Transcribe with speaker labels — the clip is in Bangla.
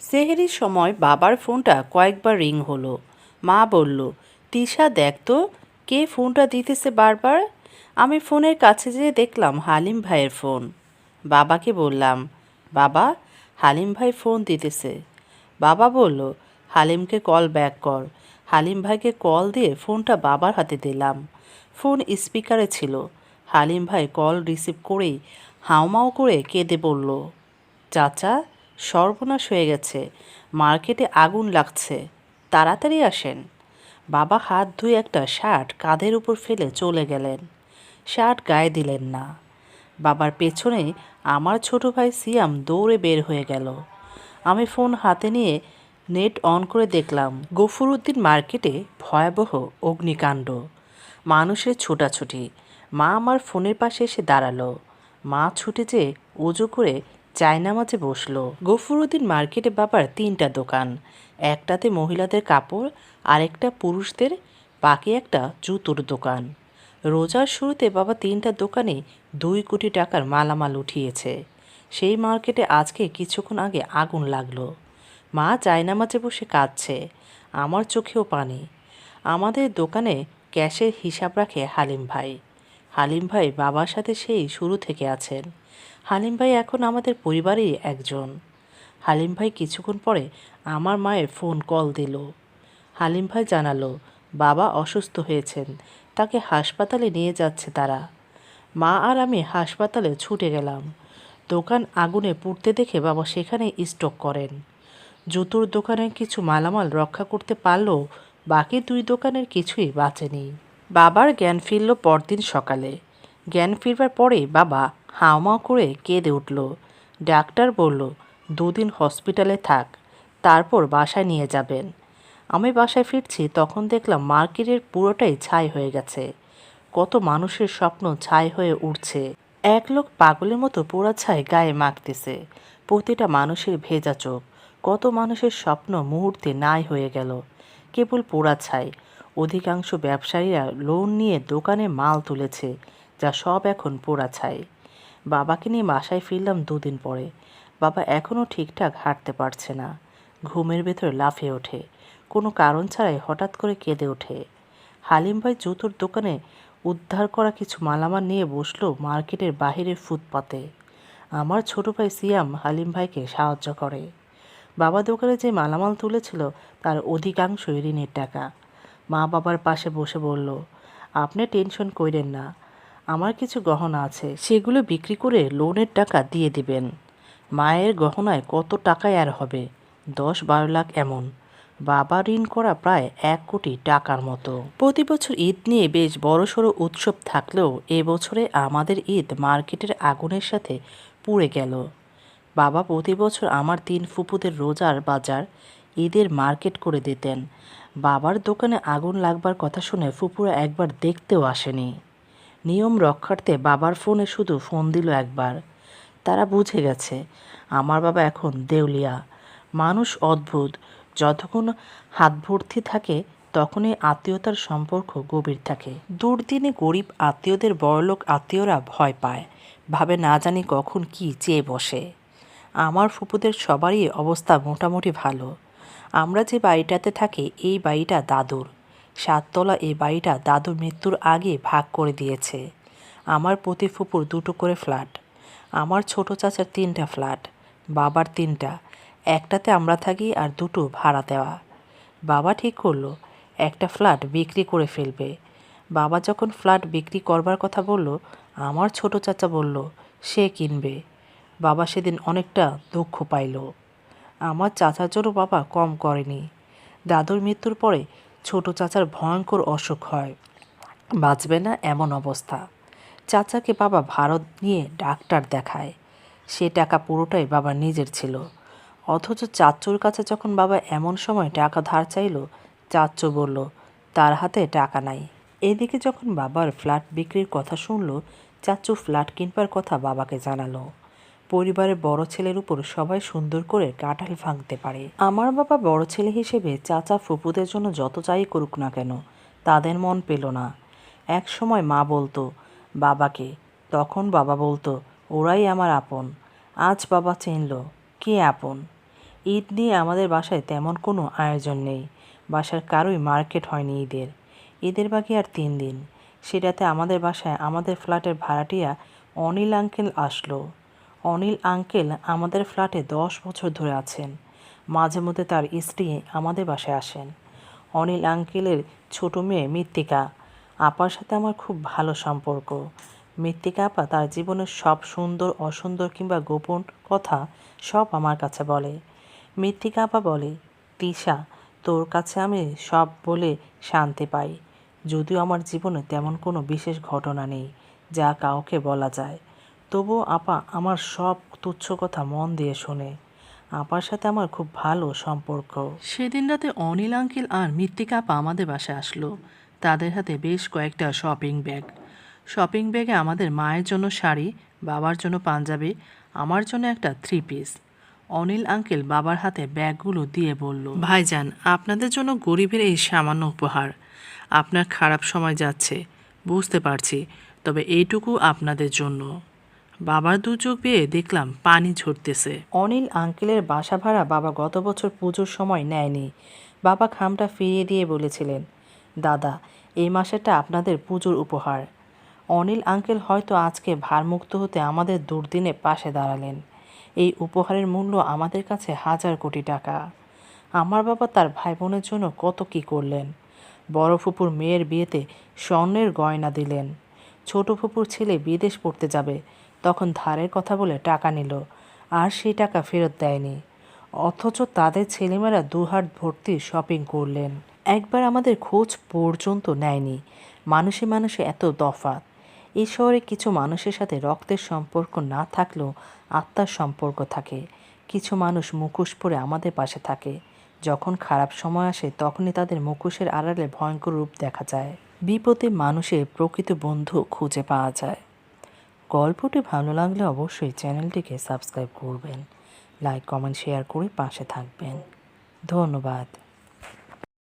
Speaker 1: সেহরির সময় বাবার ফোনটা কয়েকবার রিং হলো। মা বলল, তিশা দেখ তো, কে ফোনটা দিতেছে বারবার। আমি ফোনের কাছে যেয়ে দেখলাম হালিম ভাইয়ের ফোন। বাবাকে বললাম, বাবা, হালিম ভাই ফোন দিতেছে। বাবা বলল, হালিমকে কল ব্যাক কর। হালিম ভাইকে কল দিয়ে ফোনটা বাবার হাতে দিলাম। ফোন স্পিকারে ছিল। হালিম ভাই কল রিসিভ করেই হাউমাউ করে কেঁদে বলল, চাচা, সর্বনাশ হয়ে গেছে, মার্কেটে আগুন লাগছে, তাড়াতাড়ি আসেন। বাবা হাত ধুয়ে একটা শার্ট কাঁধের উপর ফেলে চলে গেলেন। শার্ট গায়ে দিলেন না। বাবার পেছনে আমার ছোট ভাই সিয়াম দৌড়ে বের হয়ে গেল। আমি ফোন হাতে নিয়ে নেট অন করে দেখলাম গফুরউদ্দিন মার্কেটে ভয়াবহ অগ্নিকাণ্ড, মানুষের ছোটাছুটি। মা আমার ফোনের পাশে এসে দাঁড়ালো। মা ছুটে যেয়ে অজু করে চায়নামাজে বসলো। গফুরউদ্দিন মার্কেটে বাবার 3টা দোকান, একটাতে মহিলাদের কাপড়, আরেকটা পুরুষদের, বাকি একটা জুতোর দোকান। রোজার শুরুতে বাবা 3টা দোকানে 2 কোটি টাকার মালামাল উঠিয়েছে। সেই মার্কেটে আজকে কিছুক্ষণ আগে আগুন লাগলো। মা চায়নামাজে বসে কাঁদছে, আমার চোখেও পানি। আমাদের দোকানে ক্যাশের হিসাব রাখে হালিম ভাই। হালিম ভাই বাবার সাথে সেই শুরু থেকে আছেন। হালিম ভাই এখন আমাদের পরিবারেরই একজন। হালিম ভাই কিছুক্ষণ পরে আমার মায়ের ফোন কল দিল। হালিম ভাই জানালো বাবা অসুস্থ হয়েছেন, তাকে হাসপাতালে নিয়ে যাচ্ছে তারা। মা আর আমি হাসপাতালে ছুটে গেলাম। দোকান আগুনে পুড়তে দেখে বাবা সেখানে স্টক করেন। জুতোর দোকানের কিছু মালামাল রক্ষা করতে পারলেও বাকি 2 দোকানের কিছুই বাঁচেনি। বাবার জ্ঞান ফিরল পরদিন সকালে। জ্ঞান ফিরবার পরে বাবা হাউমাউ করে কেঁদে উঠল। ডাক্তার বলল 2 দিন হসপিটালে থাক, তারপর বাসায় নিয়ে যাবেন। আমি বাসায় ফিরছি তখন দেখলাম মার্কেটের পুরোটাই ছাই হয়ে গেছে। কত মানুষের স্বপ্ন ছাই হয়ে উঠছে। এক লোক পাগলের মতো পোড়া ছাই গায়ে মাখতেছে। প্রতিটা মানুষের ভেজা চোখ। কত মানুষের স্বপ্ন মুহূর্তে নাই হয়ে গেল। কেবল পোড়া ছাই। অধিকাংশ ব্যবসায়ীরা লোন নিয়ে দোকানে মাল তুলেছে, যা সব এখন পোড়া ছাই। বাবাকে নিয়ে বাসায় ফিরলাম 2 দিন পরে। বাবা এখনও ঠিকঠাক হাঁটতে পারছে না। ঘুমের ভেতর লাফিয়ে ওঠে। কোনো কারণ ছাড়াই হঠাৎ করে কেঁদে ওঠে। হালিম ভাই জুতোর দোকানে উদ্ধার করা কিছু মালামাল নিয়ে বসলো মার্কেটের বাহিরের ফুটপাতে। আমার ছোট ভাই সিয়াম হালিম ভাইকে সাহায্য করে। বাবা দোকানে যে মালামাল তুলেছিল তার অধিকাংশই ঋণের টাকা। মা বাবার পাশে বসে বলল, আপনি টেনশন কইরেন না, আমার কিছু গহনা আছে, সেগুলো বিক্রি করে লোনের টাকা দিয়ে দিবেন। মায়ের গহনায় কত টাকায় আর হবে, 10-12 লাখ এমন। বাবা ঋণ করা প্রায় 1 কোটি টাকার মতো। প্রতি বছর ঈদ নিয়ে বেশ বড়সড় উৎসব থাকলেও এবছরে আমাদের ঈদ মার্কেটের আগুনের সাথে পুড়ে গেল। বাবা প্রতি বছর আমার 3 ফুপুদের রোজার বাজার, ঈদের মার্কেট করে দিতেন। বাবার দোকানে আগুন লাগবার কথা শুনে ফুপুরা একবার দেখতেও আসেনি। নিয়ম রক্ষার্থে বাবার ফোনে শুধু ফোন দিল একবার। তারা বুঝে গেছে আমার বাবা এখন দেউলিয়া। মানুষ অদ্ভুত, যতক্ষণ হাত ভর্তি থাকে তখনই আত্মীয়তার সম্পর্ক গভীর থাকে। দুর্দিনে গরিব আত্মীয়দের বড়লোক আত্মীয়রা ভয় পায়, ভাবে না জানি কখন কি চেয়ে বসে। আমার ফুপুদের সবারই অবস্থা মোটামুটি ভালো। আমরা যে বাড়িটাতে থাকি এই বাড়িটা দাদুর। 7 তলা এই বাড়িটা দাদুর মৃত্যুর আগে ভাগ করে দিয়েছে। আমার প্রতি ফুপুর 2টো করে ফ্ল্যাট। আমার ছোট চাচার 3টা ফ্ল্যাট, বাবার 3টা। একটাতে আমরা থাকি আর 2টো ভাড়া দেওয়া। বাবা ঠিক করলো একটা ফ্ল্যাট বিক্রি করে ফেলবে। বাবা যখন ফ্ল্যাট বিক্রি করবার কথা বলল, আমার ছোট চাচা বলল সে কিনবে। বাবা সেদিন অনেকটা দুঃখ পাইল। আমার চাচার জন্য বাবা কম করেনি। দাদুর মৃত্যুর পরে ছোট চাচার ভয়ঙ্কর অসুখ হয়, বাঁচবে না এমন অবস্থা। চাচাকে বাবা ভারত নিয়ে ডাক্তার দেখায়। সে টাকা পুরোটাই বাবার নিজের ছিল। অথচ চাচ্চুর কাছে যখন বাবা এমন সময় টাকা ধার চাইল, চাচ্চু বলল তার হাতে টাকা নাই। এদিকে যখন বাবার ফ্ল্যাট বিক্রির কথা শুনল, চাচ্চু ফ্ল্যাট কিনবার কথা বাবাকে জানালো। পরিবারের বড় ছেলের উপর সবাই সুন্দর করে কাঁঠাল ভাঙতে পারে। আমার বাবা বড় ছেলে হিসেবে চাচা ফুপুদের জন্য যত যাই করুক না কেন, তাদের মন পেল না। এক সময় মা বলতো বাবাকে, তখন বাবা বলতো ওরাই আমার আপন। আজ বাবা চিনল কে আপন। ঈদ নিয়ে আমাদের বাসায় তেমন কোনো আয়োজন নেই। বাসার কারোই মার্কেট হয়নি ঈদের। ঈদের বাকি আর 3 দিন। সেটাতে আমাদের বাসায় আমাদের ফ্ল্যাটের ভাড়াটিয়া অনিল আঙ্কেল আসলো। অনিল আঙ্কেল আমাদের ফ্ল্যাটে 10 বছর ধরে আছেন। মাঝে মধ্যে তার স্ত্রী আমাদের বাসায় আসেন। অনিল আঙ্কেলের ছোট মেয়ে মৃত্তিকা আপার সাথে আমার খুব ভালো সম্পর্ক। মৃত্তিকা আপা তার জীবনের সব সুন্দর অসুন্দর কিংবা গোপন কথা সব আমার কাছে বলে। মৃত্তিকা আপা বলে, তিশা, তোর কাছে আমি সব বলে শান্তি পাই। যদিও আমার জীবনে তেমন কোনো বিশেষ ঘটনা নেই যা কাউকে বলা যায়, তবুও আপা আমার সব তুচ্ছ কথা মন দিয়ে শোনে। আপার সাথে আমার খুব ভালো সম্পর্ক। সেদিন রাতে অনিল আঙ্কেল আর মৃত্তিকা আপা আমাদের বাসায় আসলো। তাদের হাতে বেশ কয়েকটা শপিং ব্যাগে আমাদের মায়ের জন্য শাড়ি, বাবার জন্য পাঞ্জাবি, আমার জন্য একটা 3 পিস। অনিল আঙ্কেল বাবার হাতে ব্যাগগুলো দিয়ে বলল, ভাইজান, আপনাদের জন্য গরিবের এই সামান্য উপহার। আপনার খারাপ সময় যাচ্ছে, বুঝতে পারছি, তবে এইটুকু আপনাদের জন্য। বাবার দুচোখ বেয়ে দেখলাম পানি ঝরতেছে। অনিল আঙ্কেলের বাসা ভাড়া বাবা গত বছর পুজোর সময় নেয়নি। বাবা খামটা ফিরিয়ে দিয়ে বলেছিলেন, দাদা, এই মাসেরটা আপনাদের পুজোর উপহার। অনিল আঙ্কেল হয়তো আজকে ভারমুক্ত হতে আমাদের দুর্দিনে পাশে দাঁড়ালেন। এই উপহারের মূল্য আমাদের কাছে 1000 কোটি টাকা। আমার বাবা তার ভাই বোনের জন্য কত কী করলেন। বড় ফুপুর মেয়ের বিয়েতে স্বর্ণের গয়না দিলেন। ছোট ফুপুর ছেলে বিদেশ পড়তে যাবে, তখন ধারের কথা বলে টাকা নিল, আর সেই টাকা ফেরত দেয়নি। অথচ তাদের ছেলেমেয়েরা দুহাত ভর্তি শপিং করলেন, একবার আমাদের খোঁজ পর্যন্ত নেয়নি। মানুষে মানুষে এত তফাৎ। এই শহরে কিছু মানুষের সাথে রক্তের সম্পর্ক না থাকলেও আত্মার সম্পর্ক থাকে। কিছু মানুষ মুখোশ পরে আমাদের পাশে থাকে। যখন খারাপ সময় আসে তখনই তাদের মুখোশের আড়ালে ভয়ঙ্কর রূপ দেখা যায়। বিপদে মানুষের প্রকৃত বন্ধু খুঁজে পাওয়া যায়। গল্পটি ভালো লাগলে অবশ্যই চ্যানেলটিকে সাবস্ক্রাইব করবেন, লাইক কমেন্ট শেয়ার করে পাশে থাকবেন। ধন্যবাদ।